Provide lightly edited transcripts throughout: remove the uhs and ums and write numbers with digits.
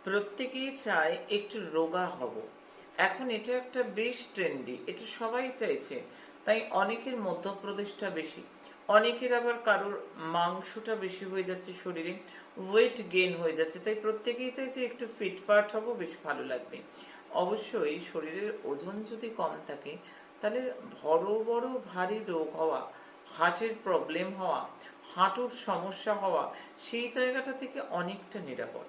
প্রত্যেকেই চায় একটু রোগা হব। এখন এটা একটা বেশ ট্রেন্ডি, এটা সবাই চাইছে। তাই অনেকের মধ্যপ্রদেশটা বেশি, অনেকের আবার কারোর মাংসটা বেশি হয়ে যাচ্ছে শরীরে, ওয়েট গেইন হয়ে যাচ্ছে। তাই প্রত্যেকেই চাইছে একটু ফিটফাট হব, বেশ ভালো লাগবে। অবশ্যই শরীরের ওজন যদি কম থাকে, তাহলে বড় বড় ভারী রোগ হওয়া, হার্টের প্রবলেম হওয়া, হাঁটুর সমস্যা হওয়া, সেই জায়গাটা থেকে অনেকটা নিরাপদ।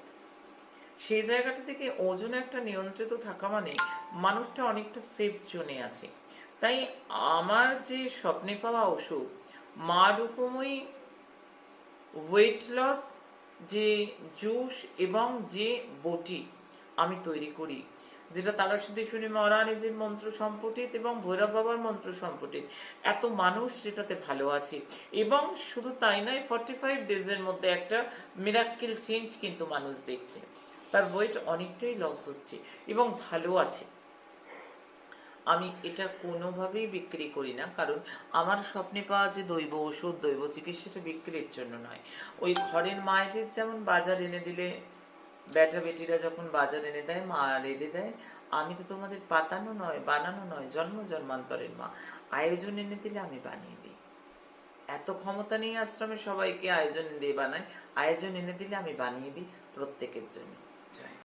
সেই জায়গাটা থেকে ওজন একটা নিয়ন্ত্রিত থাকা মানে মানুষটা অনেকটা সেফ জোনে আছে। তাই আমার যে স্বপ্নে পাওয়া ওষুধ, মা রূপময়ী ওয়েট লস যে জুস এবং যে বটি আমি তৈরি করি, যেটা তারা সিদ্ধেশ্বরী মহারানীজির মন্ত্র সম্পুটিত এবং ভৈরব বাবার মন্ত্র সম্পুটিত, এত মানুষ যেটাতে ভালো আছে। এবং শুধু তাই নয়, 45 ডেজের মধ্যে একটা মিরাক্কেল চেঞ্জ কিন্তু মানুষ দেখছে, তার ওয়েট অনেকটাই লস হচ্ছে এবং ভালো আছে। আমি এটা কোনোভাবেই বিক্রি করি না, কারণ আমার স্বপ্নে পাওয়া যে দৈব ওষুধ, দৈব চিকিৎসাটা বিক্রির জন্য নয়। ওই ঘরের মায়েদের যেমন বাজার এনে দিলে, বেটা বেটিরা যখন বাজার এনে দেয়, মা রেঁধে দেয়, আমি তো তোমাদের পাতানো নয়, বানানো নয়, জন্ম জন্মান্তরের মা। আয়োজন এনে দিলে আমি বানিয়ে দিই। এত ক্ষমতা নেই আশ্রমে সবাইকে আয়োজন দিয়ে বানায়, আয়োজন এনে দিলে আমি বানিয়ে দিই প্রত্যেকের জন্য। জয়।